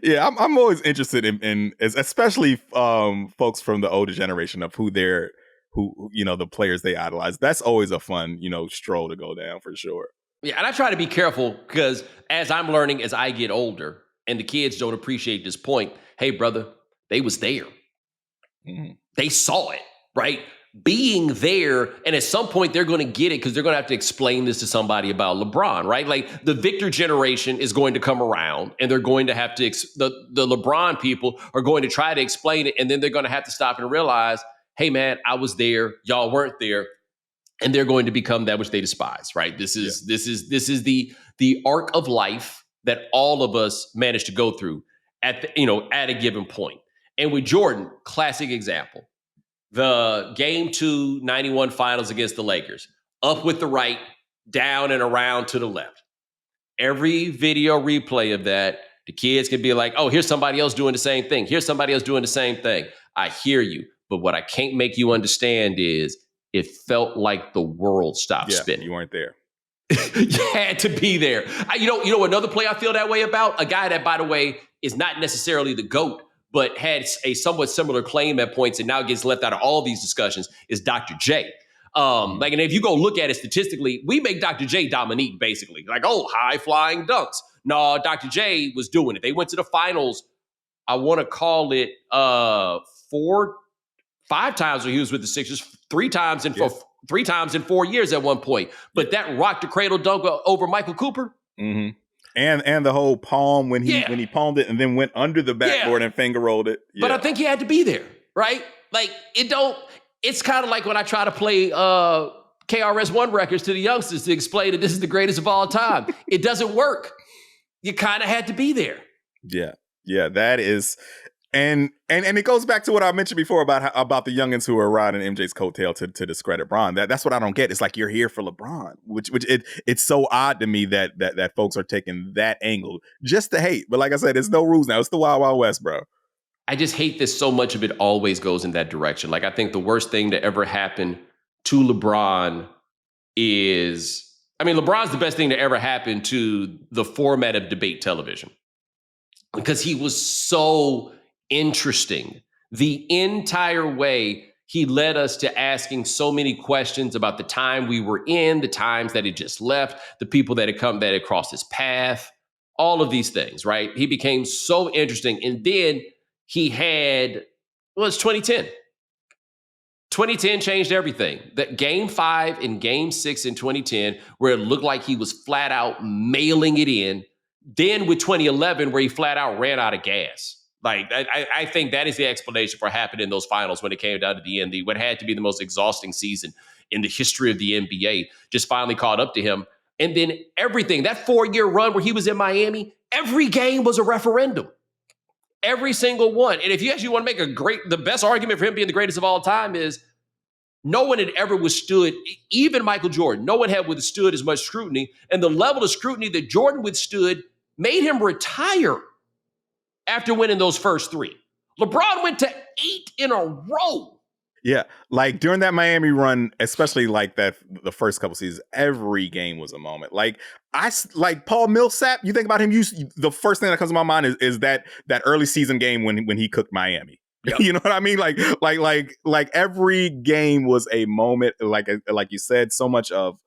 Yeah, I'm always interested in especially folks from the older generation of who the players they idolize. That's always a fun, stroll to go down for sure. Yeah, and I try to be careful because as I'm learning, as I get older, and the kids don't appreciate this point, hey, brother, they was there. Mm-hmm. They saw it, right? Being there, and at some point they're going to get it because they're going to have to explain this to somebody about LeBron, right? Like the Victor generation is going to come around, and they're going to have to, the LeBron people are going to try to explain it, and then they're going to have to stop and realize, hey, man, I was there, y'all weren't there. And they're going to become that which they despise, right? This is the arc of life that all of us managed to go through at a given point. And with Jordan, classic example, the Game 2 91 Finals against the Lakers, up with the right, down and around to the left. Every video replay of that, the kids can be like, oh, here's somebody else doing the same thing. Here's somebody else doing the same thing. I hear you. But what I can't make you understand is it felt like the world stopped Yeah, spinning. you weren't there. You had to be there. You know another play I feel that way about? A guy that, by the way, is not necessarily the GOAT, but had a somewhat similar claim at points and now gets left out of all these discussions is Dr. J. And if you go look at it statistically, we make Dr. J Dominique basically. Like, oh, high flying dunks. No, Dr. J was doing it. They went to the finals. I want to call it 5 times when he was with the Sixers, 3 times in 3 times in 4 years at one point. But that rock the cradle dunk over Michael Cooper. Mm-hmm. And the whole palm when he palmed it and then went under the backboard and finger rolled it. Yeah. But I think he had to be there, right? Like it's kind of like when I try to play KRS-One records to the youngsters to explain that this is the greatest of all time. It doesn't work. You kind of had to be there. Yeah. Yeah, that is. And it goes back to what I mentioned before about the youngins who are riding MJ's coattail to discredit Bron. That's what I don't get. It's like you're here for LeBron, which it's so odd to me that folks are taking that angle just to hate. But like I said, there's no rules now. It's the Wild Wild West, bro. I just hate this so much of it always goes in that direction. Like I think the worst thing to ever happen to LeBron is, LeBron's the best thing to ever happen to the format of debate television because he was so interesting. The entire way he led us to asking so many questions about the time we were in, the times that he just left, the people that had crossed his path, all of these things, right? He became so interesting. And then he had, it's 2010. 2010 changed everything. That game 5 and game 6 in 2010, where it looked like he was flat out mailing it in. Then with 2011, where he flat out ran out of gas. Like, I think that is the explanation for what happened in those finals when it came down to the end. What had to be the most exhausting season in the history of the NBA just finally caught up to him. And then everything, that 4-year run where he was in Miami, every game was a referendum. Every single one. And if you actually want to make the best argument for him being the greatest of all time is no one had ever withstood, even Michael Jordan, no one had withstood as much scrutiny. And the level of scrutiny that Jordan withstood made him retire after winning those first 3. LeBron went to 8 in a row. Yeah, like during that Miami run, especially like the first couple seasons, every game was a moment. Like Paul Millsap. You think about him. The first thing that comes to my mind is that early season game when he cooked Miami. Yep. You know what I mean? Like every game was a moment. Like you said, so much of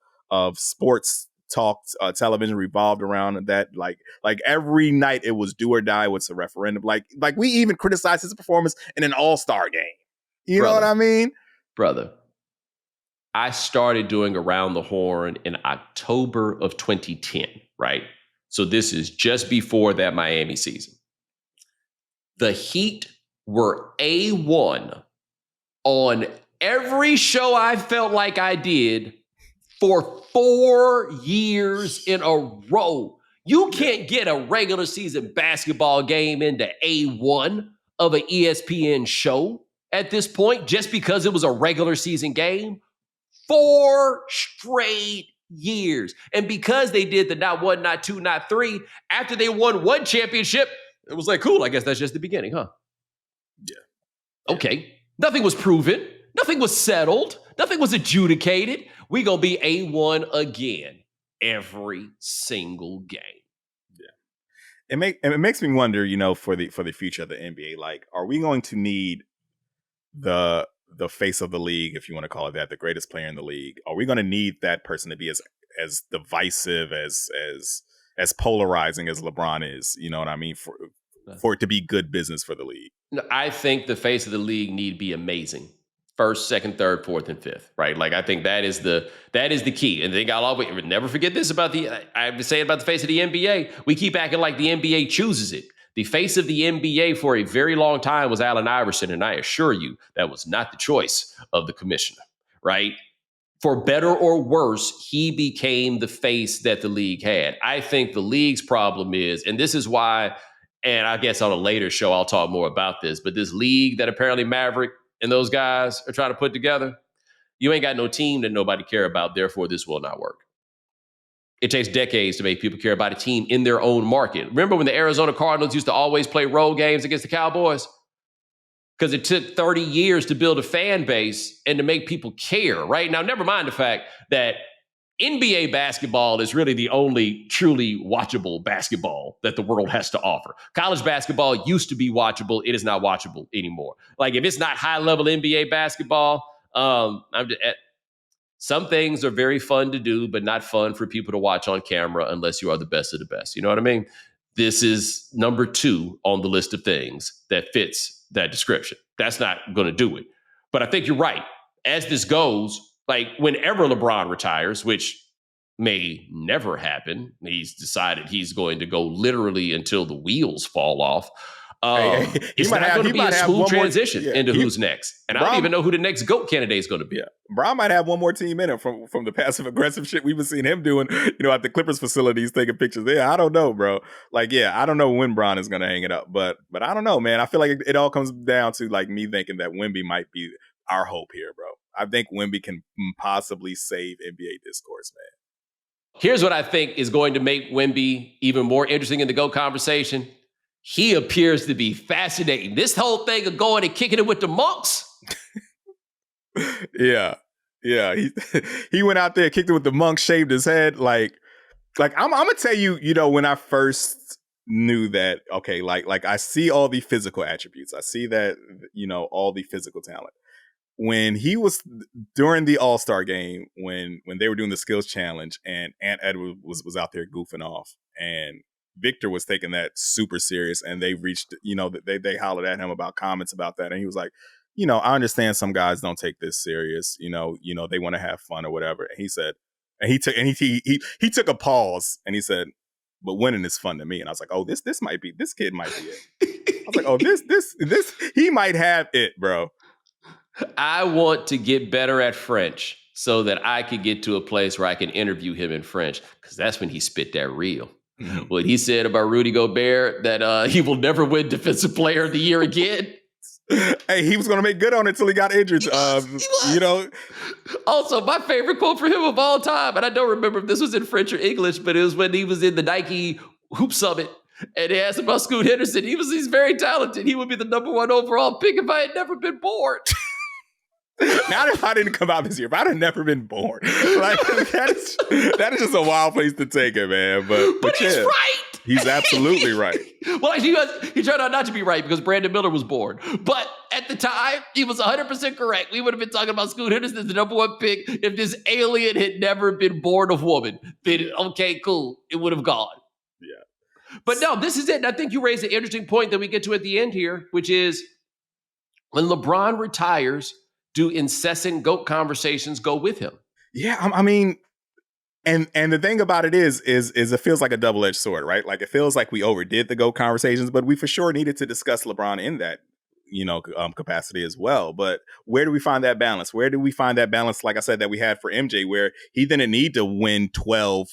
sports talk television revolved around that. Like every night it was do or die. What's a referendum? Like we even criticized his performance in an All-Star game. You know what I mean? Brother, I started doing Around the Horn in October of 2010, right? So this is just before that Miami season. The Heat were A1 on every show I felt like I did for 4 years in a row. You can't get a regular season basketball game into A1 of an ESPN show at this point, just because it was a regular season game. 4 straight years. And because they did the not 1, not 2, not 3, after they won 1 championship, it was like, cool, I guess that's just the beginning, huh? Yeah. Okay. Nothing was proven. Nothing was settled. Nothing was adjudicated. We gonna be A1 again every single game. Yeah. It makes me wonder, for the future of the NBA, like, are we going to need the face of the league, if you want to call it that, the greatest player in the league? Are we going to need that person to be as divisive, as polarizing as LeBron is? You know what I mean? For it to be good business for the league. No, I think the face of the league need to be amazing. 1st, 2nd, 3rd, 4th, and 5th, right? Like I think that is the key. And they got always never forget this about I have to say about the face of the NBA. We keep acting like the NBA chooses it. The face of the NBA for a very long time was Allen Iverson, and I assure you that was not the choice of the commissioner, right? For better or worse, he became the face that the league had. I think the league's problem is, and this is why, and I guess on a later show I'll talk more about this, but this league that apparently Maverick and those guys are trying to put together, you ain't got no team that nobody care about, therefore this will not work. It takes decades to make people care about a team in their own market. Remember when the Arizona Cardinals used to always play road games against the Cowboys? because it took 30 years to build a fan base and to make people care, right? Now, never mind the fact that NBA basketball is really the only truly watchable basketball that the world has to offer. College basketball used to be watchable. It is not watchable anymore. Like, if it's not high level NBA basketball, some things are very fun to do, but not fun for people to watch on camera unless you are the best of the best. You know what I mean? This is number 2 on the list of things that fits that description. That's not going to do it. But I think you're right. As this goes, like, whenever LeBron retires, which may never happen, he's decided he's going to go literally until the wheels fall off. It's not going to be a smooth transition into who's next. And I don't even know who the next GOAT candidate is going to be. Yeah. Bron might have one more team in him from the passive aggressive shit we've been seeing him doing, at the Clippers facilities, taking pictures there. I don't know, bro. Like, yeah, I don't know when Bron is going to hang it up, but I don't know, man. I feel like it all comes down to, like, me thinking that Wemby might be our hope here, bro. I think Wemby can possibly save NBA discourse, man. Here's what I think is going to make Wemby even more interesting in the GOAT conversation. He appears to be fascinating. This whole thing of going and kicking it with the monks. Yeah. He went out there, kicked it with the monks, shaved his head. Like I'm gonna tell you, when I first knew that, okay, like I see all the physical attributes. I see that, all the physical talent. When he was during the All-Star game, when they were doing the skills challenge and Ant Edwards was out there goofing off, and Victor was taking that super serious, and they reached, they hollered at him about comments about that, and he was like, I understand some guys don't take this serious, they want to have fun or whatever. And he said, and he took a pause, and he said, but winning is fun to me. And I was like, oh, this kid might be it. I was like, oh, this he might have it, bro. I want to get better at French so that I could get to a place where I can interview him in French, because that's when he spit that real. Mm-hmm. What he said about Rudy Gobert, that he will never win Defensive Player of the Year again. Hey, he was going to make good on it until he got injured. He was. Also, my favorite quote for him of all time, and I don't remember if this was in French or English, but it was when he was in the Nike Hoop Summit, and they asked about Scoot Henderson. He's very talented. He would be the number 1 overall pick if I had never been born. Not if I didn't come out this year, if I'd have never been born. Like, that is just a wild place to take it, man. But he's right. He's absolutely right. Well, he turned out not to be right because Brandon Miller was born. But at the time, he was 100% correct. We would have been talking about Scoot Henderson as the number 1 pick if this alien had never been born of woman. Then, okay, cool. It would have gone. Yeah. But no, this is it. And I think you raised an interesting point that we get to at the end here, which is when LeBron retires, do incessant GOAT conversations go with him? Yeah, I mean, and the thing about it is it feels like a double-edged sword, right? Like, it feels like we overdid the GOAT conversations, but we for sure needed to discuss LeBron in that, capacity as well. But where do we find that balance? Where do we find that balance, like I said, that we had for MJ, where he didn't need to win 12,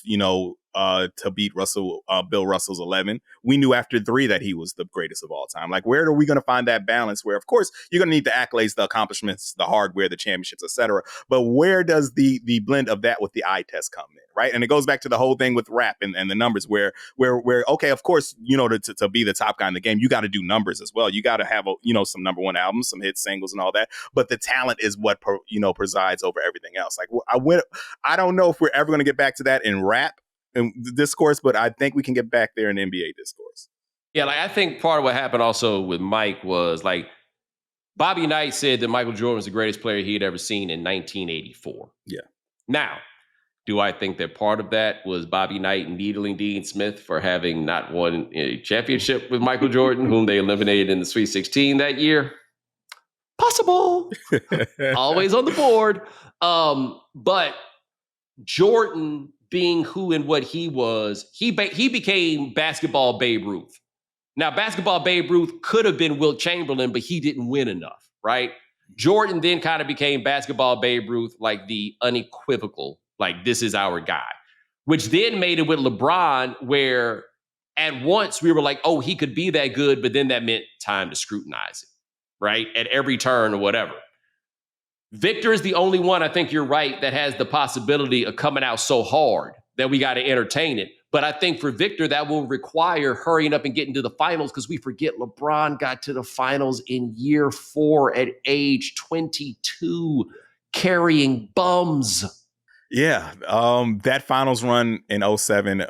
to beat Bill Russell's 11. We knew after 3 that he was the greatest of all time. Like, where are we going to find that balance where, of course, you're going to need the accolades, the accomplishments, the hardware, the championships, etc. But where does the blend of that with the eye test come in, right? And it goes back to the whole thing with rap and the numbers where okay, of course, to be the top guy in the game, you got to do numbers as well. You got to have some number 1 albums, some hit singles and all that. But the talent is what presides over everything else. Like, I don't know if we're ever going to get back to that in rap in the discourse, but I think we can get back there in the NBA discourse. Yeah, like, I think part of what happened also with Mike was, like, Bobby Knight said that Michael Jordan was the greatest player he had ever seen in 1984. Yeah. Now, do I think that part of that was Bobby Knight needling Dean Smith for having not won a championship with Michael Jordan, whom they eliminated in the Sweet 16 that year? Possible. Always on the board. But Jordan, being who and what he was, he became basketball Babe Ruth. Now, basketball Babe Ruth could have been Wilt Chamberlain, but he didn't win enough, right? Jordan then kind of became basketball Babe Ruth, like the unequivocal, like, this is our guy, which then made it with LeBron, where at once we were like, oh, he could be that good, but then that meant time to scrutinize it, right? At every turn or whatever. Victor is the only one, I think you're right, that has the possibility of coming out so hard that we got to entertain it. But I think for Victor, that will require hurrying up and getting to the finals, because we forget LeBron got to the finals in year 4 at age 22, carrying bums. Yeah, that finals run in 07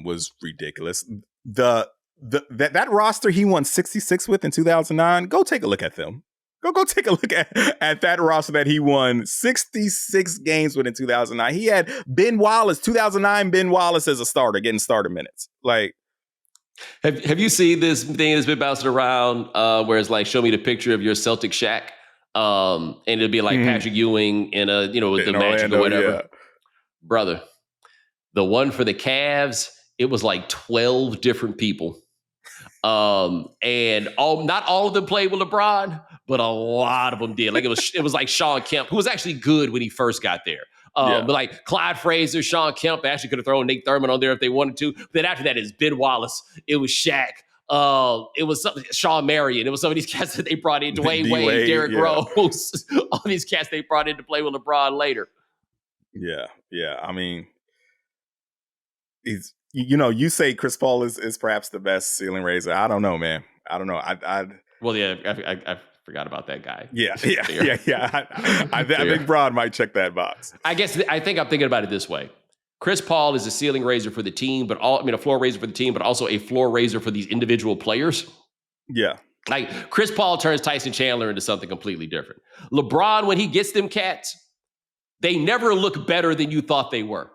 was ridiculous. That roster he won 66 with in 2009, go take a look at them. Go take a look at that roster that he won 66 games with in 2009. He had Ben Wallace, 2009 Ben Wallace as a starter, getting starter minutes. Like, have you seen this thing that's been bouncing around where it's like, show me the picture of your Celtic Shaq? And it'll be like Patrick Ewing in a, with the Magic or whatever. Yeah. Brother, the one for the Cavs, it was like 12 different people. And not all of them played with LeBron, but a lot of them did. Like it was like Sean Kemp, who was actually good when he first got there. But like Clyde Frazier, Sean Kemp, they actually could have thrown Nate Thurman on there if they wanted to. Then after that is Ben Wallace. It was Shaq. It was Sean Marion. It was some of these cats that they brought in, Dwayne Wade, Derrick Rose, all these cats they brought in to play with LeBron later. Yeah. I mean, you say Chris Paul is perhaps the best ceiling raiser. I don't know, man. I don't know. I forgot about that guy. Yeah. I think Bron might check that box. I think I'm thinking about it this way. Chris Paul is a ceiling raiser for the team, a floor raiser for the team, but also a floor raiser for these individual players. Yeah. Like Chris Paul turns Tyson Chandler into something completely different. LeBron, when he gets them cats, they never look better than you thought they were.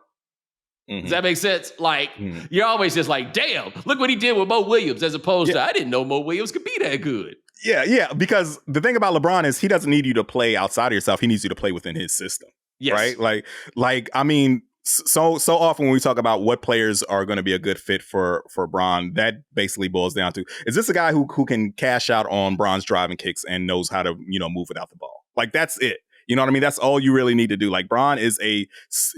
Does that make sense? Like, you're always just like, damn, look what he did with Mo Williams, as opposed to, I didn't know Mo Williams could be that good. Yeah, because the thing about LeBron is he doesn't need you to play outside of yourself. He needs you to play within his system. Yes. Right? Like I mean, so often when we talk about what players are going to be a good fit for Bron, that basically boils down to, is this a guy who can cash out on Bron's driving kicks and knows how to, move without the ball? Like, that's it. You know what I mean? That's all you really need to do. Like, Bron is he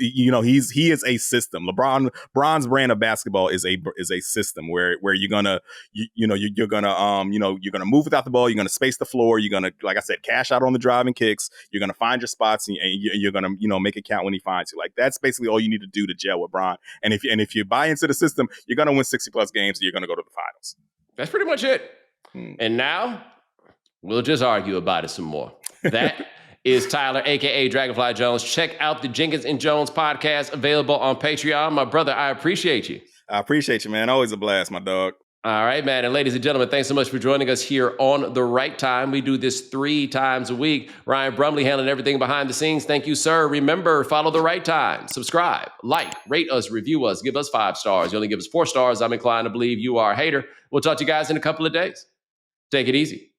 is a system. Bron's brand of basketball is a system where you're gonna you're gonna move without the ball. You're gonna space the floor. You're gonna, like I said, cash out on the driving kicks. You're gonna find your spots and you're gonna make it count when he finds you. Like, that's basically all you need to do to gel with Bron. And if you buy into the system, you're gonna win 60+ games and you're gonna go to the finals. That's pretty much it. And now we'll just argue about it some more. That is Tyler, a.k.a. Dragonfly Jones. Check out the Jenkins and Jones podcast, available on Patreon. My brother, I appreciate you. I appreciate you, man. Always a blast, my dog. All right, man. And ladies and gentlemen, thanks so much for joining us here on The Right Time. We do this 3 times a week. Ryan Brumley handling everything behind the scenes. Thank you, sir. Remember, follow The Right Time. Subscribe, like, rate us, review us, give us 5 stars. You only give us 4 stars, I'm inclined to believe you are a hater. We'll talk to you guys in a couple of days. Take it easy.